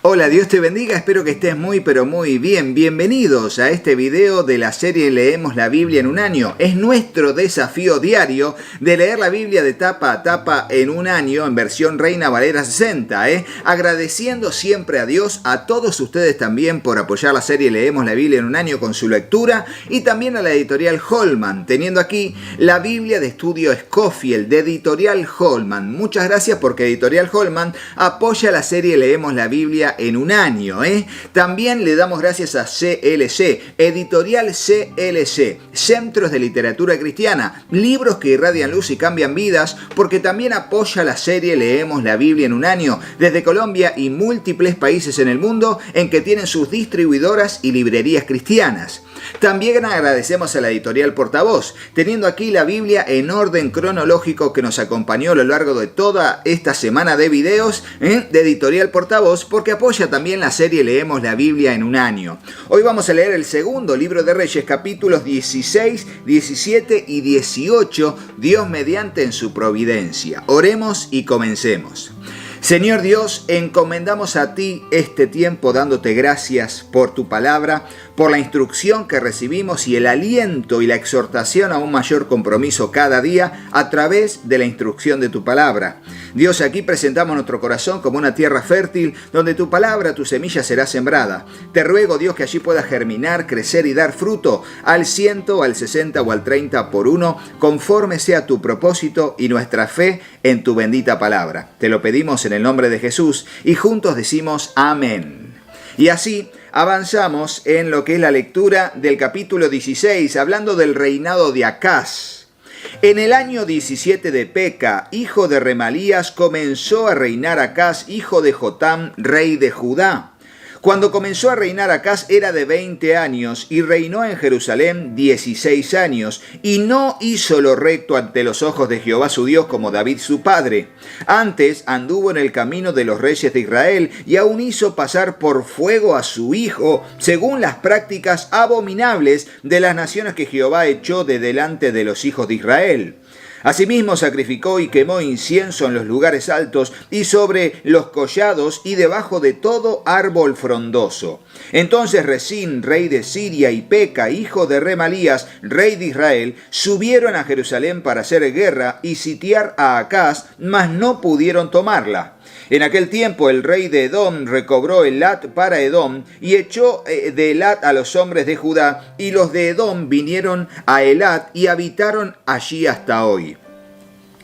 Hola, Dios te bendiga, espero que estés muy pero muy bien. Bienvenidos a este video de la serie Leemos la Biblia en un año. Es nuestro desafío diario de leer la Biblia de tapa a tapa en un año en versión Reina Valera 60. Agradeciendo siempre a Dios, a todos ustedes también por apoyar la serie Leemos la Biblia en un año con su lectura y también a la editorial Holman, teniendo aquí la Biblia de estudio Scofield de editorial Holman. Muchas gracias porque editorial Holman apoya la serie Leemos la Biblia en un año. También le damos gracias a CLC, editorial CLC, Centros de Literatura Cristiana, libros que irradian luz y cambian vidas, porque también apoya la serie Leemos la Biblia en un año, desde Colombia y múltiples países en el mundo en que tienen sus distribuidoras y librerías cristianas. También agradecemos a la editorial Portavoz, teniendo aquí la Biblia en orden cronológico que nos acompañó a lo largo de toda esta semana de videos de editorial Portavoz, porque apoya también la serie Leemos la Biblia en un año. Hoy vamos a leer el segundo libro de Reyes, capítulos 16, 17 y 18, Dios mediante en su providencia. Oremos y comencemos. Señor Dios, encomendamos a ti este tiempo dándote gracias por tu palabra, por la instrucción que recibimos y el aliento y la exhortación a un mayor compromiso cada día a través de la instrucción de tu palabra. Dios, aquí presentamos nuestro corazón como una tierra fértil donde tu palabra, tu semilla será sembrada. Te ruego, Dios, que allí pueda germinar, crecer y dar fruto al 100, al 60 o al 30 por uno, conforme sea tu propósito y nuestra fe en tu bendita palabra. Te lo pedimos en el nombre de Jesús y juntos decimos amén. Y así avanzamos en lo que es la lectura del capítulo 16, hablando del reinado de Acaz. En el año 17 de Peca, hijo de Remalías, comenzó a reinar Acaz, hijo de Jotam, rey de Judá. Cuando comenzó a reinar Acaz era de 20 años y reinó en Jerusalén 16 años y no hizo lo recto ante los ojos de Jehová su Dios como David su padre. Antes anduvo en el camino de los reyes de Israel y aún hizo pasar por fuego a su hijo según las prácticas abominables de las naciones que Jehová echó de delante de los hijos de Israel. Asimismo sacrificó y quemó incienso en los lugares altos y sobre los collados y debajo de todo árbol frondoso. Entonces Resín, rey de Siria, y Peca, hijo de Remalías, rey de Israel, subieron a Jerusalén para hacer guerra y sitiar a Acaz, mas no pudieron tomarla. En aquel tiempo el rey de Edom recobró Elat para Edom y echó de Elat a los hombres de Judá, y los de Edom vinieron a Elat y habitaron allí hasta hoy.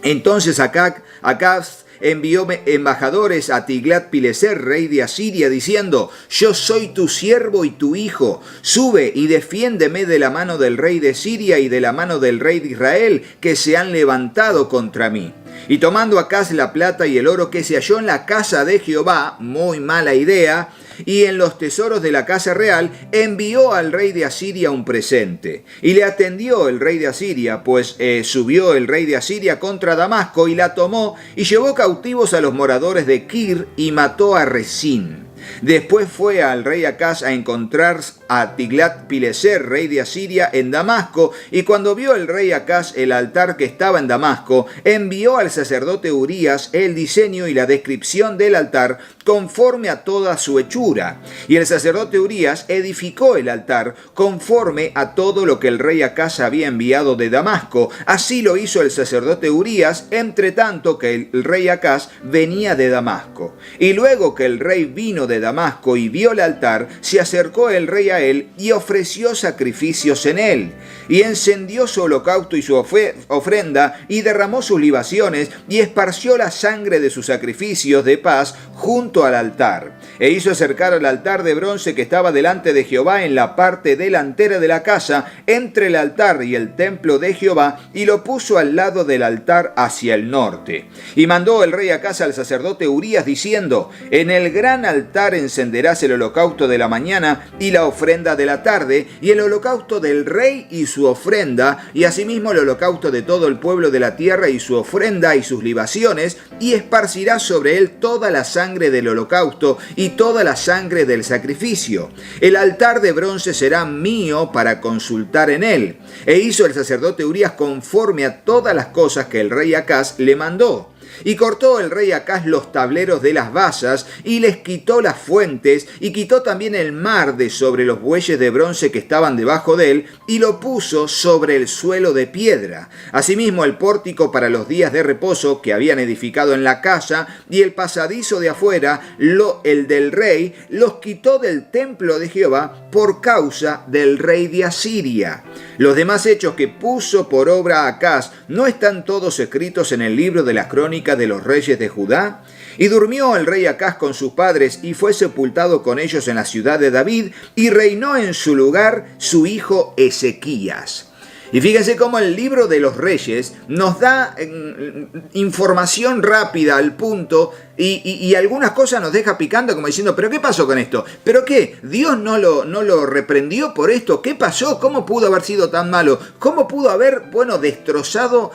Entonces Acaz envió embajadores a Tiglat-Pileser, rey de Asiria, diciendo: yo soy tu siervo y tu hijo, sube y defiéndeme de la mano del rey de Siria y de la mano del rey de Israel, que se han levantado contra mí. Y tomando Acaz la plata y el oro que se halló en la casa de Jehová, muy mala idea, y en los tesoros de la casa real, envió al rey de Asiria un presente. Y le atendió el rey de Asiria, pues subió el rey de Asiria contra Damasco y la tomó, y llevó cautivos a los moradores de Kir y mató a Resín. Después fue al rey Acaz a encontrar a Tiglat-Pileser, rey de Asiria, en Damasco, y cuando vio el rey Acaz el altar que estaba en Damasco, envió al sacerdote Urías el diseño y la descripción del altar conforme a toda su hechura. Y el sacerdote Urías edificó el altar conforme a todo lo que el rey Acaz había enviado de Damasco. Así lo hizo el sacerdote Urías, entre tanto que el rey Acaz venía de Damasco. Y luego que el rey vino de Damasco y vio el altar, se acercó el rey a él y ofreció sacrificios en él. Y encendió su holocausto y su ofrenda y derramó sus libaciones y esparció la sangre de sus sacrificios de paz junto al altar. E hizo acercar al altar de bronce que estaba delante de Jehová en la parte delantera de la casa, entre el altar y el templo de Jehová, y lo puso al lado del altar hacia el norte. Y mandó el rey Acaz al sacerdote Urías diciendo: en el gran altar encenderás el holocausto de la mañana y la ofrenda de la tarde, y el holocausto del rey y su ofrenda, y asimismo el holocausto de todo el pueblo de la tierra y su ofrenda y sus libaciones, y esparcirás sobre él toda la sangre del holocausto y toda la sangre del sacrificio. El altar de bronce será mío para consultar en él. E hizo el sacerdote Urías conforme a todas las cosas que el rey Acaz le mandó. Y cortó el rey Acaz los tableros de las basas, y les quitó las fuentes, y quitó también el mar de sobre los bueyes de bronce que estaban debajo de él, y lo puso sobre el suelo de piedra. Asimismo el pórtico para los días de reposo que habían edificado en la casa, y el pasadizo de afuera, el del rey, los quitó del templo de Jehová por causa del rey de Asiria. Los demás hechos que puso por obra Acaz, ¿no están todos escritos en el libro de las crónicas de los reyes de Judá? Y durmió el rey Acaz con sus padres, y fue sepultado con ellos en la ciudad de David, y reinó en su lugar su hijo Ezequías. Y fíjense cómo el libro de los reyes nos da información rápida al punto y algunas cosas nos deja picando como diciendo, ¿pero qué pasó con esto? ¿Pero qué? ¿Dios no lo reprendió por esto? ¿Qué pasó? ¿Cómo pudo haber sido tan malo? ¿Cómo pudo haber, destrozado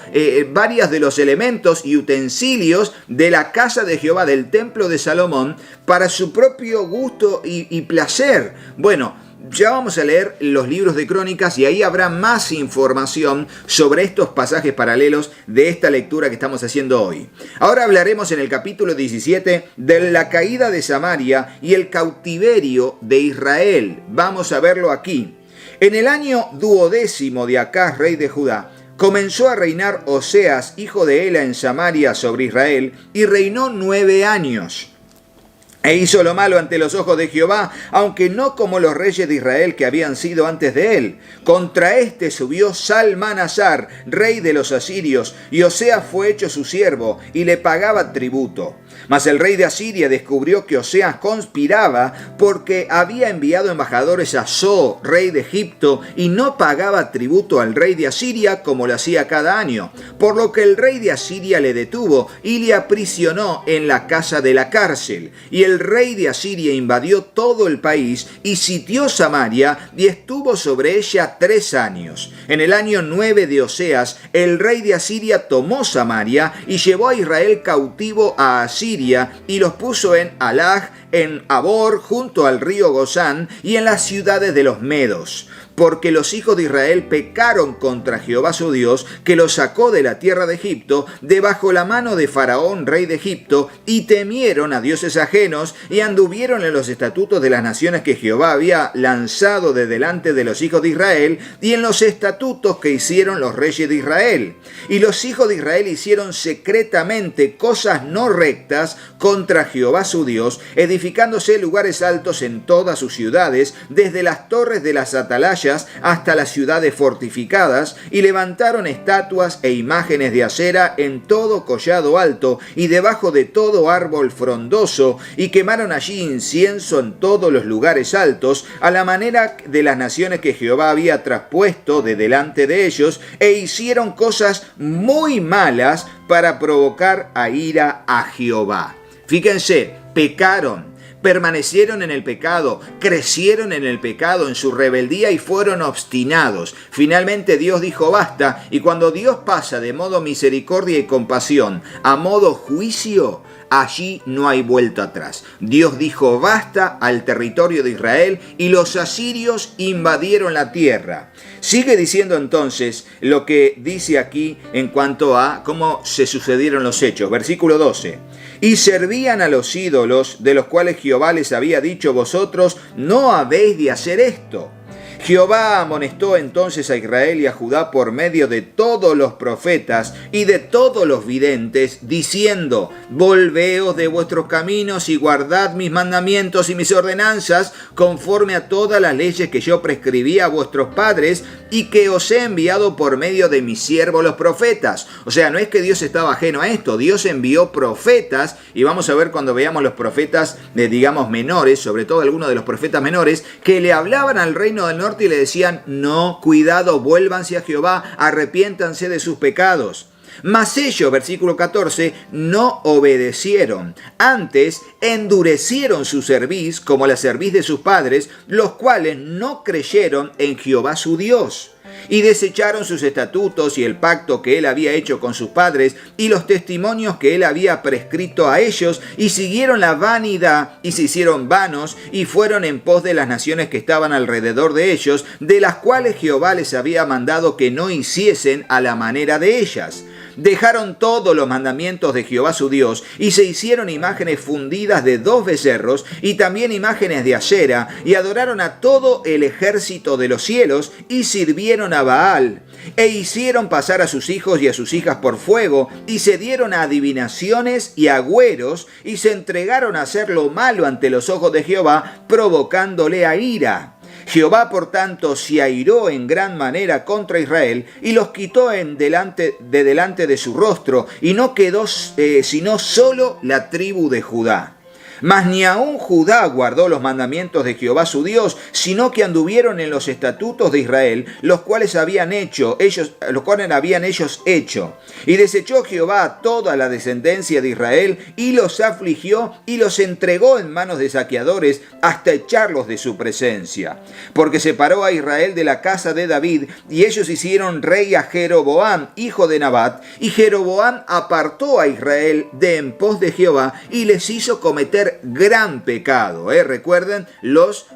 varios de los elementos y utensilios de la casa de Jehová, del templo de Salomón, para su propio gusto y placer? Bueno, ya vamos a leer los libros de Crónicas y ahí habrá más información sobre estos pasajes paralelos de esta lectura que estamos haciendo hoy. Ahora hablaremos en el capítulo 17 de la caída de Samaria y el cautiverio de Israel. Vamos a verlo aquí. En el año 12º de Acaz, rey de Judá, comenzó a reinar Oseas, hijo de Ela, en Samaria sobre Israel, y reinó 9 años. E hizo lo malo ante los ojos de Jehová, aunque no como los reyes de Israel que habían sido antes de él. Contra este subió Salmanasar, rey de los asirios, y Oseas fue hecho su siervo, y le pagaba tributo. Mas el rey de Asiria descubrió que Oseas conspiraba porque había enviado embajadores a So, rey de Egipto, y no pagaba tributo al rey de Asiria como lo hacía cada año. Por lo que el rey de Asiria le detuvo y le aprisionó en la casa de la cárcel. Y el rey de Asiria invadió todo el país y sitió Samaria y estuvo sobre ella 3 años. En el año 9 de Oseas, el rey de Asiria tomó Samaria y llevó a Israel cautivo a Asiria y los puso en Halah, en Abor, junto al río Gozán y en las ciudades de los medos. Porque los hijos de Israel pecaron contra Jehová su Dios, que los sacó de la tierra de Egipto, debajo la mano de Faraón, rey de Egipto, y temieron a dioses ajenos, y anduvieron en los estatutos de las naciones que Jehová había lanzado de delante de los hijos de Israel, y en los estatutos que hicieron los reyes de Israel. Y los hijos de Israel hicieron secretamente cosas no rectas contra Jehová su Dios, edificándose lugares altos en todas sus ciudades, desde las torres de las atalayas hasta las ciudades fortificadas, y levantaron estatuas e imágenes de acera en todo collado alto y debajo de todo árbol frondoso, y quemaron allí incienso en todos los lugares altos, a la manera de las naciones que Jehová había traspuesto de delante de ellos, e hicieron cosas muy malas para provocar a ira a Jehová. Fíjense, pecaron, permanecieron en el pecado, crecieron en el pecado, en su rebeldía, y fueron obstinados. Finalmente Dios dijo basta, y cuando Dios pasa de modo misericordia y compasión a modo juicio, allí no hay vuelta atrás. Dios dijo basta al territorio de Israel y los asirios invadieron la tierra. Sigue diciendo entonces lo que dice aquí en cuanto a cómo se sucedieron los hechos. Versículo 12. Y servían a los ídolos de los cuales Jehová les había dicho, vosotros no habéis de hacer esto. Jehová amonestó entonces a Israel y a Judá por medio de todos los profetas y de todos los videntes, diciendo, volveos de vuestros caminos y guardad mis mandamientos y mis ordenanzas, conforme a todas las leyes que yo prescribí a vuestros padres y que os he enviado por medio de mis siervos los profetas. O sea, no es que Dios estaba ajeno a esto, Dios envió profetas, y vamos a ver cuando veamos los profetas, menores, sobre todo algunos de los profetas menores, que le hablaban al reino del norte y le decían, no, cuidado, vuélvanse a Jehová, arrepiéntanse de sus pecados. Mas ellos, versículo 14, no obedecieron. Antes endurecieron su cerviz, como la cerviz de sus padres, los cuales no creyeron en Jehová su Dios. Y desecharon sus estatutos y el pacto que él había hecho con sus padres y los testimonios que él había prescrito a ellos, y siguieron la vanidad y se hicieron vanos y fueron en pos de las naciones que estaban alrededor de ellos, de las cuales Jehová les había mandado que no hiciesen a la manera de ellas. Dejaron todos los mandamientos de Jehová su Dios y se hicieron imágenes fundidas de 2 becerros y también imágenes de Asera y adoraron a todo el ejército de los cielos y sirvieron a Baal e hicieron pasar a sus hijos y a sus hijas por fuego y se dieron a adivinaciones y agüeros y se entregaron a hacer lo malo ante los ojos de Jehová, provocándole a ira. Jehová, por tanto, se airó en gran manera contra Israel y los quitó delante de su rostro, y no quedó sino solo la tribu de Judá. Mas ni aun Judá guardó los mandamientos de Jehová su Dios, sino que anduvieron en los estatutos de Israel, los cuales habían ellos hecho. Y desechó Jehová a toda la descendencia de Israel, y los afligió, y los entregó en manos de saqueadores, hasta echarlos de su presencia. Porque separó a Israel de la casa de David, y ellos hicieron rey a Jeroboam, hijo de Nabat, y Jeroboam apartó a Israel de en pos de Jehová, y les hizo cometer gran pecado. Recuerden los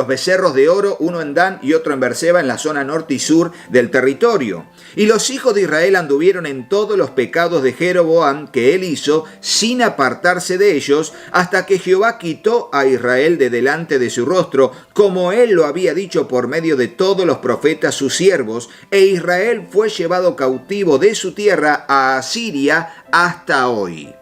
becerros de oro, uno en Dan y otro en Berseba, en la zona norte y sur del territorio. Y los hijos de Israel anduvieron en todos los pecados de Jeroboam que él hizo, sin apartarse de ellos, hasta que Jehová quitó a Israel de delante de su rostro, como él lo había dicho por medio de todos los profetas sus siervos, e Israel fue llevado cautivo de su tierra a Asiria hasta hoy,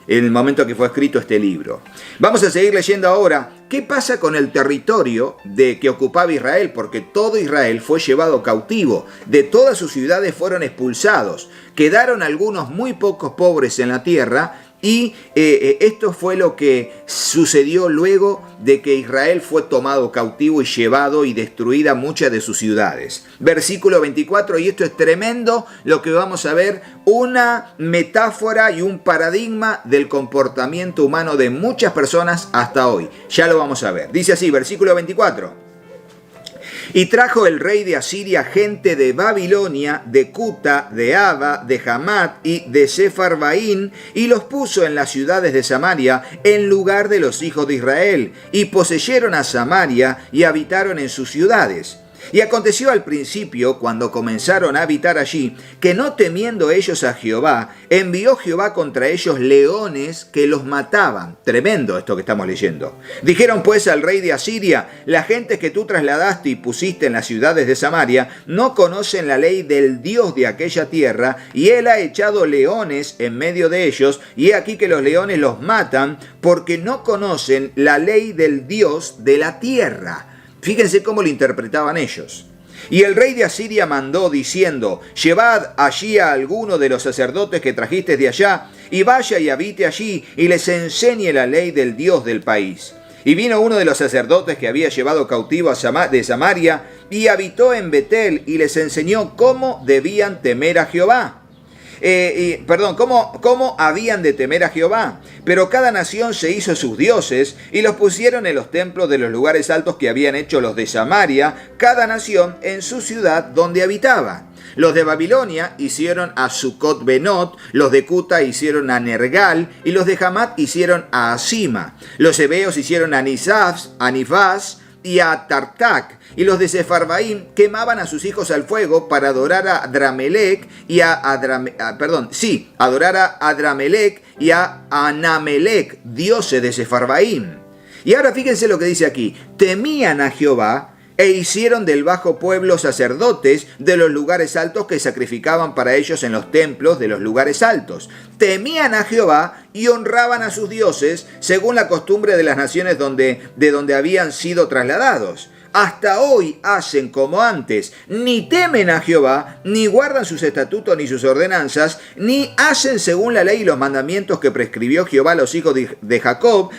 en el momento que fue escrito este libro. Vamos a seguir leyendo ahora qué pasa con el territorio que ocupaba Israel, porque todo Israel fue llevado cautivo, de todas sus ciudades fueron expulsados, quedaron algunos muy pocos pobres en la tierra, y esto fue lo que sucedió luego de que Israel fue tomado cautivo y llevado y destruida muchas de sus ciudades. Versículo 24, y esto es tremendo lo que vamos a ver, una metáfora y un paradigma del comportamiento humano de muchas personas hasta hoy. Ya lo vamos a ver. Dice así, versículo 24. Y trajo el rey de Asiria gente de Babilonia, de Cuta, de Ava, de Hamat y de Sepharvaim, y los puso en las ciudades de Samaria en lugar de los hijos de Israel, y poseyeron a Samaria y habitaron en sus ciudades. Y aconteció al principio, cuando comenzaron a habitar allí, que no temiendo ellos a Jehová, envió Jehová contra ellos leones que los mataban. Tremendo esto que estamos leyendo. Dijeron pues al rey de Asiria, la gente que tú trasladaste y pusiste en las ciudades de Samaria, no conocen la ley del Dios de aquella tierra, y él ha echado leones en medio de ellos, y he aquí que los leones los matan, porque no conocen la ley del Dios de la tierra. Fíjense cómo lo interpretaban ellos. Y el rey de Asiria mandó diciendo, llevad allí a alguno de los sacerdotes que trajisteis de allá, y vaya y habite allí, y les enseñe la ley del Dios del país. Y vino uno de los sacerdotes que había llevado cautivo de Samaria, y habitó en Betel, y les enseñó cómo debían temer a Jehová. Cómo habían de temer a Jehová. Pero cada nación se hizo sus dioses y los pusieron en los templos de los lugares altos que habían hecho los de Samaria, cada nación en su ciudad donde habitaba. Los de Babilonia hicieron a Sucot Benot, los de Cuta hicieron a Nergal, y los de Hamat hicieron a Asima. Los hebeos hicieron a Nifas y a Tartac, y los de Sepharvaim quemaban a sus hijos al fuego para adorar a Adramelec y adorar a Adramelec y a Anamelec, dioses de Sepharvaim. Y ahora fíjense lo que dice aquí, temían a Jehová, e hicieron del bajo pueblo sacerdotes de los lugares altos que sacrificaban para ellos en los templos de los lugares altos. Temían a Jehová y honraban a sus dioses según la costumbre de las naciones de donde habían sido trasladados. Hasta hoy hacen como antes, ni temen a Jehová, ni guardan sus estatutos ni sus ordenanzas, ni hacen según la ley y los mandamientos que prescribió Jehová a los hijos de Jacob,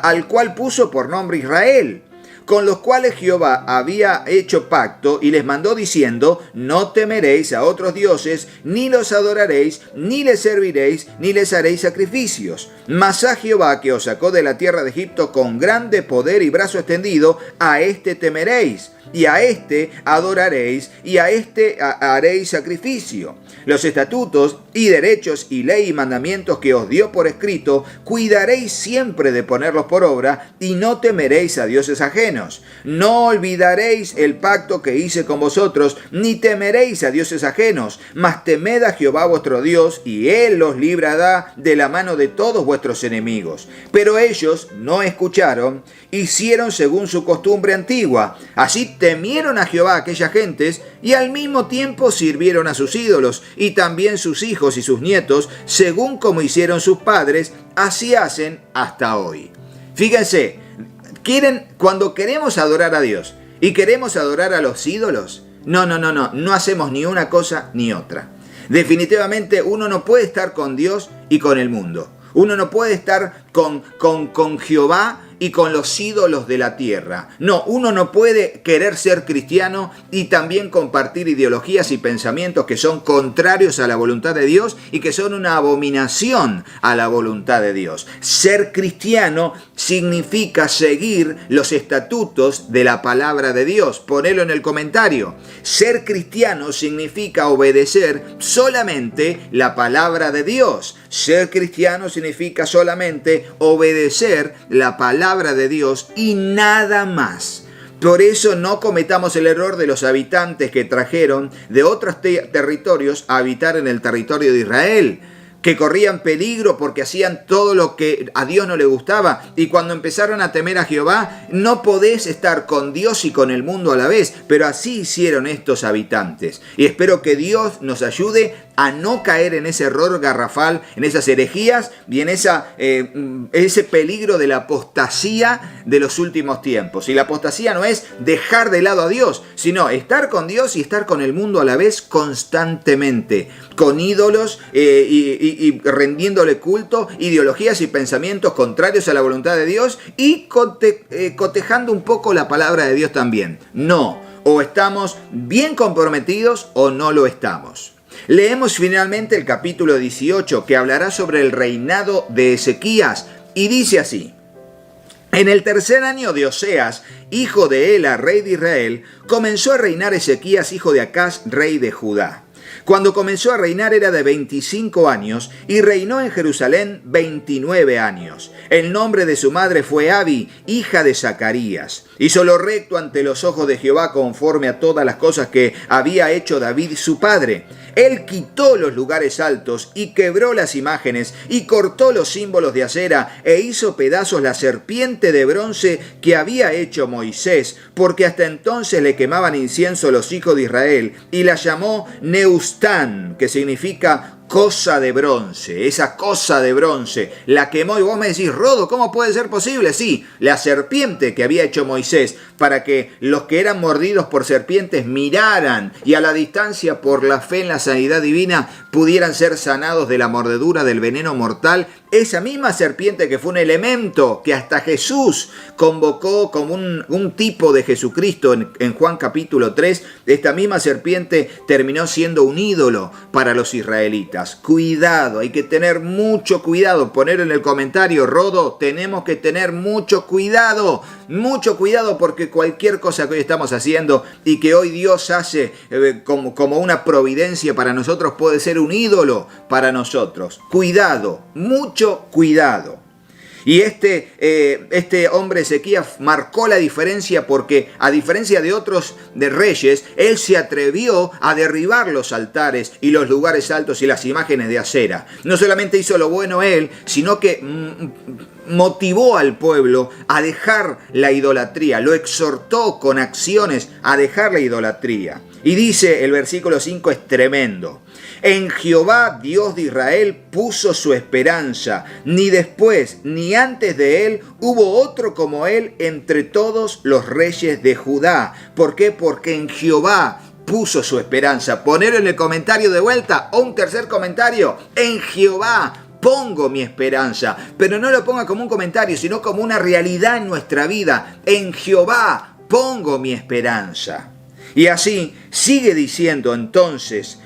al cual puso por nombre Israel, con los cuales Jehová había hecho pacto y les mandó diciendo, no temeréis a otros dioses, ni los adoraréis, ni les serviréis, ni les haréis sacrificios. Mas a Jehová que os sacó de la tierra de Egipto con grande poder y brazo extendido, a éste temeréis, y a éste adoraréis, y a éste haréis sacrificio. Los estatutos y derechos y ley y mandamientos que os dio por escrito, cuidaréis siempre de ponerlos por obra, y no temeréis a dioses ajenos. ajenos. No olvidaréis el pacto que hice con vosotros, ni temeréis a dioses ajenos, mas temed a Jehová vuestro Dios, y Él os librará de la mano de todos vuestros enemigos. Pero ellos no escucharon, hicieron según su costumbre antigua. Así temieron a Jehová aquellas gentes, y al mismo tiempo sirvieron a sus ídolos, y también sus hijos y sus nietos, según como hicieron sus padres, así hacen hasta hoy. Fíjense, cuando queremos adorar a Dios y queremos adorar a los ídolos, no hacemos ni una cosa ni otra. Definitivamente uno no puede estar con Dios y con el mundo. Uno no puede estar con Jehová y con los ídolos de la tierra. No, uno no puede querer ser cristiano y también compartir ideologías y pensamientos que son contrarios a la voluntad de Dios y que son una abominación a la voluntad de Dios. Ser cristiano significa seguir los estatutos de la palabra de Dios. Ponelo en el comentario. Ser cristiano significa obedecer solamente la palabra de Dios. Ser cristiano significa solamente obedecer la palabra de Dios y nada más. Por eso no cometamos el error de los habitantes que trajeron de otros territorios a habitar en el territorio de Israel, que corrían peligro porque hacían todo lo que a Dios no le gustaba, y cuando empezaron a temer a Jehová, no podés estar con Dios y con el mundo a la vez, pero así hicieron estos habitantes. Y espero que Dios nos ayude a no caer en ese error garrafal, en esas herejías y en ese peligro de la apostasía de los últimos tiempos. Y la apostasía no es dejar de lado a Dios, sino estar con Dios y estar con el mundo a la vez constantemente, con ídolos y rendiéndole culto, ideologías y pensamientos contrarios a la voluntad de Dios y cotejando un poco la palabra de Dios también. No, o estamos bien comprometidos o no lo estamos. Leemos finalmente el capítulo 18, que hablará sobre el reinado de Ezequías, y dice así: En el tercer año de Oseas, hijo de Ela, rey de Israel, comenzó a reinar Ezequías, hijo de Acaz, rey de Judá. Cuando comenzó a reinar era de 25 años y reinó en Jerusalén 29 años. El nombre de su madre fue Abi, hija de Zacarías. Hizo lo recto ante los ojos de Jehová conforme a todas las cosas que había hecho David su padre. Él quitó los lugares altos y quebró las imágenes y cortó los símbolos de acera e hizo pedazos la serpiente de bronce que había hecho Moisés, porque hasta entonces le quemaban incienso los hijos de Israel, y la llamó Neustán, que significa cosa de bronce. Esa cosa de bronce la quemó. Y vos me decís: Rodo, ¿cómo puede ser posible? Sí, la serpiente que había hecho Moisés, para que los que eran mordidos por serpientes miraran y a la distancia, por la fe en la sanidad divina, pudieran ser sanados de la mordedura del veneno mortal. Esa misma serpiente que fue un elemento que hasta Jesús convocó como un tipo de Jesucristo en Juan capítulo 3, esta misma serpiente terminó siendo un ídolo para los israelitas. Cuidado, hay que tener mucho cuidado. Poner en el comentario: Rodo, tenemos que tener mucho cuidado porque cualquier cosa que hoy estamos haciendo y que hoy Dios hace como una providencia para nosotros puede ser un ídolo para nosotros. Cuidado, mucho cuidado. Y este hombre Ezequías marcó la diferencia porque, a diferencia de otros de reyes, él se atrevió a derribar los altares y los lugares altos y las imágenes de acera. No solamente hizo lo bueno él, sino que motivó al pueblo a dejar la idolatría, lo exhortó con acciones a dejar la idolatría. Y dice el versículo 5, es tremendo: En Jehová, Dios de Israel, puso su esperanza. Ni después ni antes de él hubo otro como él entre todos los reyes de Judá. ¿Por qué? Porque en Jehová puso su esperanza. Ponerlo en el comentario de vuelta, o un tercer comentario: En Jehová pongo mi esperanza. Pero no lo ponga como un comentario, sino como una realidad en nuestra vida. En Jehová pongo mi esperanza. Y así sigue diciendo entonces: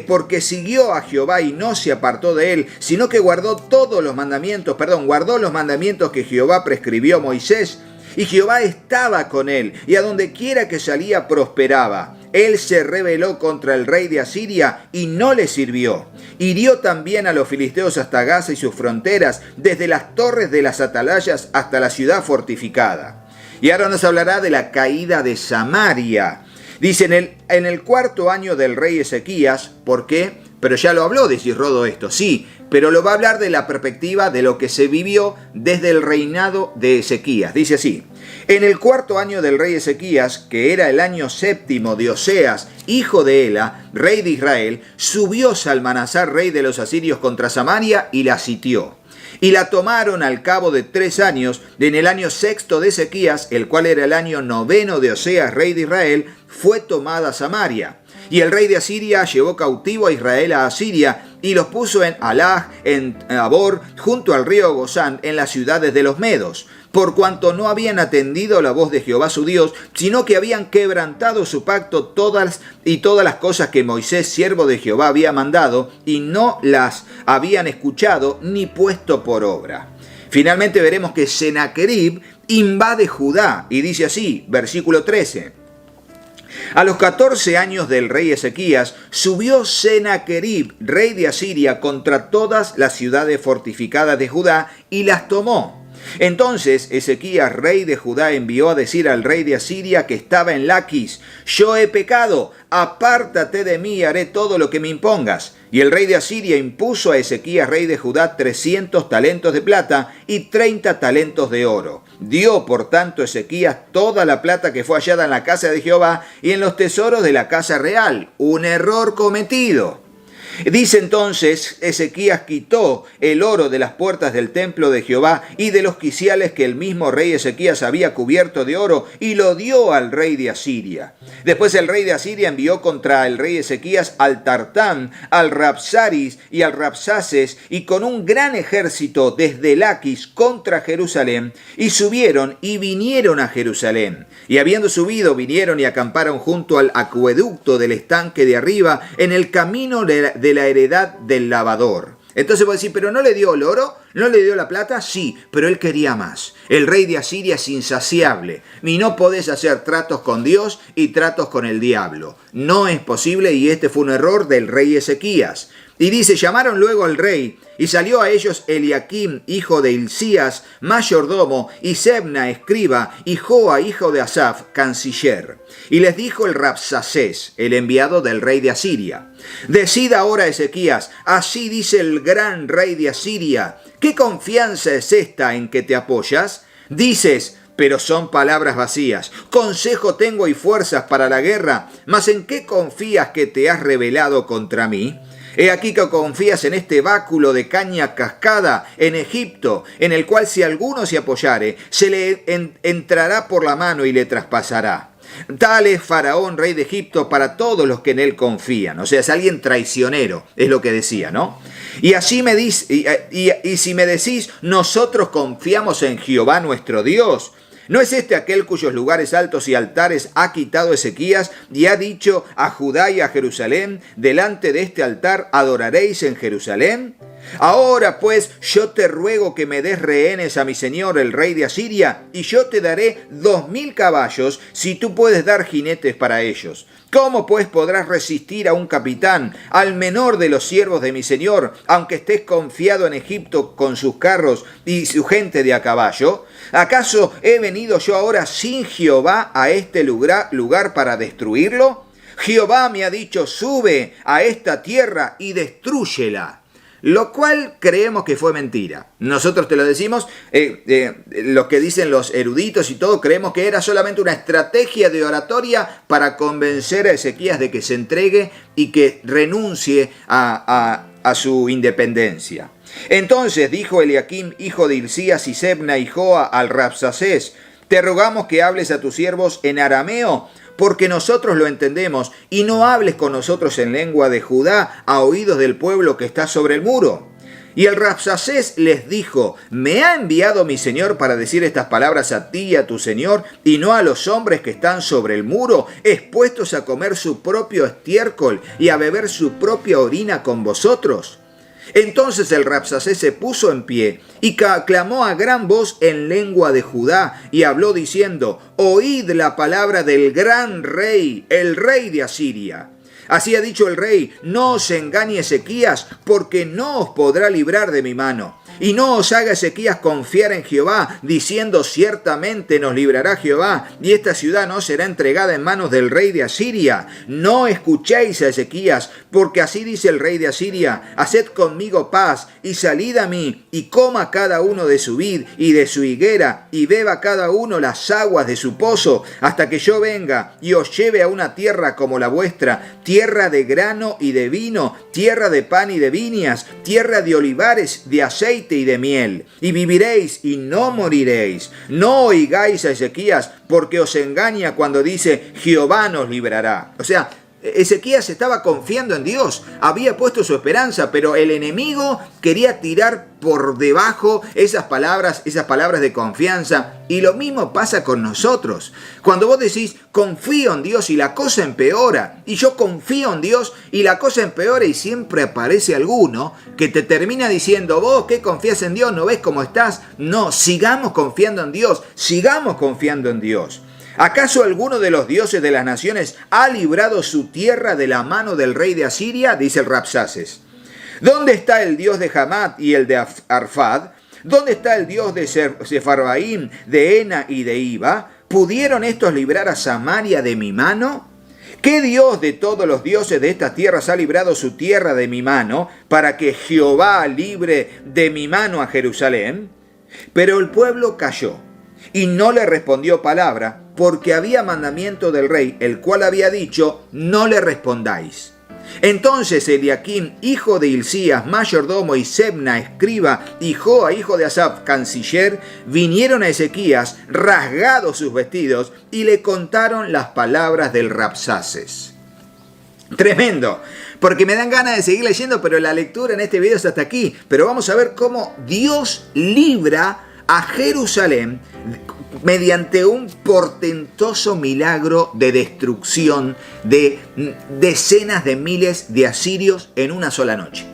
porque siguió a Jehová y no se apartó de él, sino que guardó los mandamientos que Jehová prescribió a Moisés. Y Jehová estaba con él, y a donde quiera que salía prosperaba. Él se rebeló contra el rey de Asiria y no le sirvió. Hirió también a los filisteos hasta Gaza y sus fronteras, desde las torres de las atalayas hasta la ciudad fortificada. Y ahora nos hablará de la caída de Samaria. Dice, en el cuarto año del rey Ezequías, ¿por qué? Pero ya lo habló de Cisrodo esto, sí, pero lo va a hablar de la perspectiva de lo que se vivió desde el reinado de Ezequías. Dice así, en el cuarto año del rey Ezequías, que era el año séptimo de Oseas, hijo de Ela, rey de Israel, subió Salmanasar, rey de los asirios, contra Samaria y la sitió. Y la tomaron al cabo de 3 años, en el año sexto de Ezequías, el cual era el año noveno de Oseas, rey de Israel, fue tomada Samaria. Y el rey de Asiria llevó cautivo a Israel a Asiria y los puso en Halaj, en Abor, junto al río Gozán, en las ciudades de los Medos, por cuanto no habían atendido la voz de Jehová su Dios, sino que habían quebrantado su pacto todas las cosas que Moisés, siervo de Jehová, había mandado, y no las habían escuchado ni puesto por obra. Finalmente veremos que Sennacherib invade Judá, y dice así, versículo 13. A los 14 años del rey Ezequías, subió Sennacherib, rey de Asiria, contra todas las ciudades fortificadas de Judá y las tomó. Entonces Ezequías, rey de Judá, envió a decir al rey de Asiria que estaba en Laquis: yo he pecado, apártate de mí y haré todo lo que me impongas. Y el rey de Asiria impuso a Ezequías, rey de Judá, 300 talentos de plata y 30 talentos de oro. Dio, por tanto, Ezequías toda la plata que fue hallada en la casa de Jehová y en los tesoros de la casa real. Un error cometido. Dice entonces, Ezequías quitó el oro de las puertas del templo de Jehová y de los quiciales que el mismo rey Ezequías había cubierto de oro y lo dio al rey de Asiria. Después el rey de Asiria envió contra el rey Ezequías al Tartán, al Rabsaris y al Rabsaces, y con un gran ejército desde Laquis contra Jerusalén, y subieron y vinieron a Jerusalén. Y habiendo subido, vinieron y acamparon junto al acueducto del estanque de arriba, en el camino de la heredad del lavador. Entonces voy a decir, ¿pero no le dio el oro? ¿No le dio la plata? Sí, pero él quería más. El rey de Asiria es insaciable. Y no podés hacer tratos con Dios y tratos con el diablo. No es posible, y este fue un error del rey Ezequías. Y dice, llamaron luego al rey, y salió a ellos Eliakim, hijo de Hilcías, mayordomo, y Sebna, escriba, y Joa, hijo de Asaf, canciller. Y les dijo el Rabsacés, el enviado del rey de Asiria: decid ahora, Ezequías, así dice el gran rey de Asiria, ¿qué confianza es esta en que te apoyas? Dices, pero son palabras vacías. Consejo tengo y fuerzas para la guerra, mas ¿en qué confías que te has rebelado contra mí? He aquí que confías en este báculo de caña cascada en Egipto, en el cual si alguno se apoyare, se le entrará por la mano y le traspasará. Tal es Faraón, rey de Egipto, para todos los que en él confían. O sea, es alguien traicionero, es lo que decía, ¿no? Y así me dice, y si me decís, nosotros confiamos en Jehová nuestro Dios, ¿no es este aquel cuyos lugares altos y altares ha quitado Ezequías y ha dicho a Judá y a Jerusalén: delante de este altar adoraréis en Jerusalén? Ahora pues yo te ruego que me des rehenes a mi señor el rey de Asiria, y yo te daré 2000 caballos si tú puedes dar jinetes para ellos. ¿Cómo pues podrás resistir a un capitán, al menor de los siervos de mi señor, aunque estés confiado en Egipto con sus carros y su gente de a caballo? ¿Acaso he venido yo ahora sin Jehová a este lugar para destruirlo? Jehová me ha dicho: sube a esta tierra y destrúyela. Lo cual creemos que fue mentira. Nosotros te lo decimos, lo que dicen los eruditos y todo, creemos que era solamente una estrategia de oratoria para convencer a Ezequías de que se entregue y que renuncie a su independencia. Entonces dijo Eliakim, hijo de Hilcías, y Sebna y Joa al Rabsacés: te rogamos que hables a tus siervos en arameo, porque nosotros lo entendemos, y no hables con nosotros en lengua de Judá a oídos del pueblo que está sobre el muro. Y el Rabsacés les dijo: ¿me ha enviado mi señor para decir estas palabras a ti y a tu señor, y no a los hombres que están sobre el muro, expuestos a comer su propio estiércol y a beber su propia orina con vosotros? Entonces el Rabsacés se puso en pie y clamó a gran voz en lengua de Judá y habló diciendo: oíd la palabra del gran rey, el rey de Asiria. Así ha dicho el rey: no os engañe Ezequías, porque no os podrá librar de mi mano. Y no os haga Ezequías confiar en Jehová, diciendo ciertamente nos librará Jehová, y esta ciudad no será entregada en manos del rey de Asiria. No escuchéis a Ezequías, porque así dice el rey de Asiria: haced conmigo paz, y salid a mí, y coma cada uno de su vid y de su higuera, y beba cada uno las aguas de su pozo, hasta que yo venga y os lleve a una tierra como la vuestra, tierra de grano y de vino, tierra de pan y de viñas, tierra de olivares, de aceite y de miel. Y viviréis y no moriréis. No oigáis a Ezequías, porque os engaña cuando dice: Jehová nos librará. O sea, Ezequías estaba confiando en Dios, había puesto su esperanza, pero el enemigo quería tirar por debajo esas palabras de confianza. Y lo mismo pasa con nosotros. Cuando vos decís confío en Dios y la cosa empeora, y yo confío en Dios y la cosa empeora, y siempre aparece alguno que te termina diciendo: vos que confías en Dios, ¿no ves cómo estás? No, sigamos confiando en Dios, sigamos confiando en Dios. ¿Acaso alguno de los dioses de las naciones ha librado su tierra de la mano del rey de Asiria? Dice el Rabsaces. ¿Dónde está el Dios de Hamat y el de Arfad? ¿Dónde está el Dios de Sefarvaim, de Ena y de Iba? ¿Pudieron estos librar a Samaria de mi mano? ¿Qué Dios de todos los dioses de estas tierras ha librado su tierra de mi mano, para que Jehová libre de mi mano a Jerusalén? Pero el pueblo calló y no le respondió palabra, porque había mandamiento del rey, el cual había dicho: no le respondáis. Entonces Eliaquim, hijo de Hilcías, mayordomo, y Sebna, escriba, y Joa, hijo de Asaf, canciller, vinieron a Ezequías, rasgados sus vestidos, y le contaron las palabras del Rabsaces. Tremendo, porque me dan ganas de seguir leyendo, pero la lectura en este video es hasta aquí. Pero vamos a ver cómo Dios libra a Jerusalén mediante un portentoso milagro de destrucción de decenas de miles de asirios en una sola noche.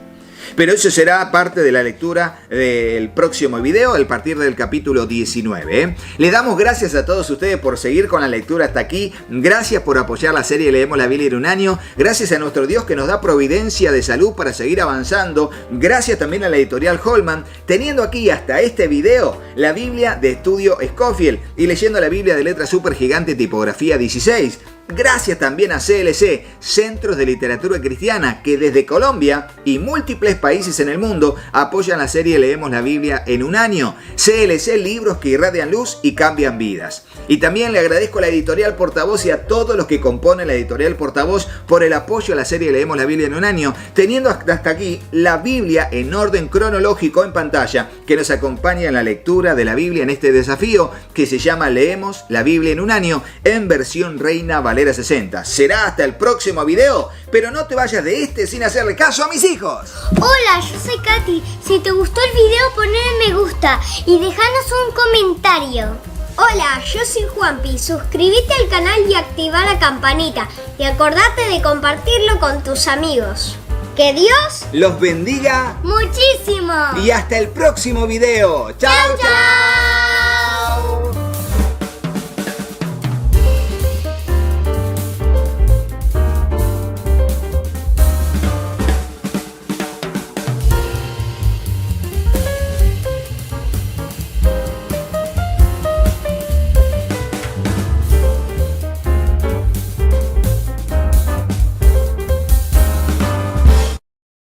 Pero eso será parte de la lectura del próximo video, a partir del capítulo 19. Le damos gracias a todos ustedes por seguir con la lectura hasta aquí. Gracias por apoyar la serie Leemos la Biblia en un año. Gracias a nuestro Dios que nos da providencia de salud para seguir avanzando. Gracias también a la editorial Holman, teniendo aquí hasta este video la Biblia de Estudio Scofield y leyendo la Biblia de letra super gigante tipografía 16. Gracias también a CLC, Centros de Literatura Cristiana, que desde Colombia y múltiples países en el mundo apoyan la serie Leemos la Biblia en un año. CLC, libros que irradian luz y cambian vidas. Y también le agradezco a la editorial Portavoz y a todos los que componen la editorial Portavoz por el apoyo a la serie Leemos la Biblia en un año, teniendo hasta aquí la Biblia en orden cronológico en pantalla, que nos acompaña en la lectura de la Biblia en este desafío que se llama Leemos la Biblia en un año, en versión Reina Valera 60. Será hasta el próximo video, pero no te vayas de este sin hacerle caso a mis hijos. Hola, yo soy Katy. Si te gustó el video, ponle me gusta y déjanos un comentario. Hola, yo soy Juanpi. Suscríbete al canal y activa la campanita. Y acordate de compartirlo con tus amigos. Que Dios los bendiga muchísimo. Y hasta el próximo video. ¡Chao, chao!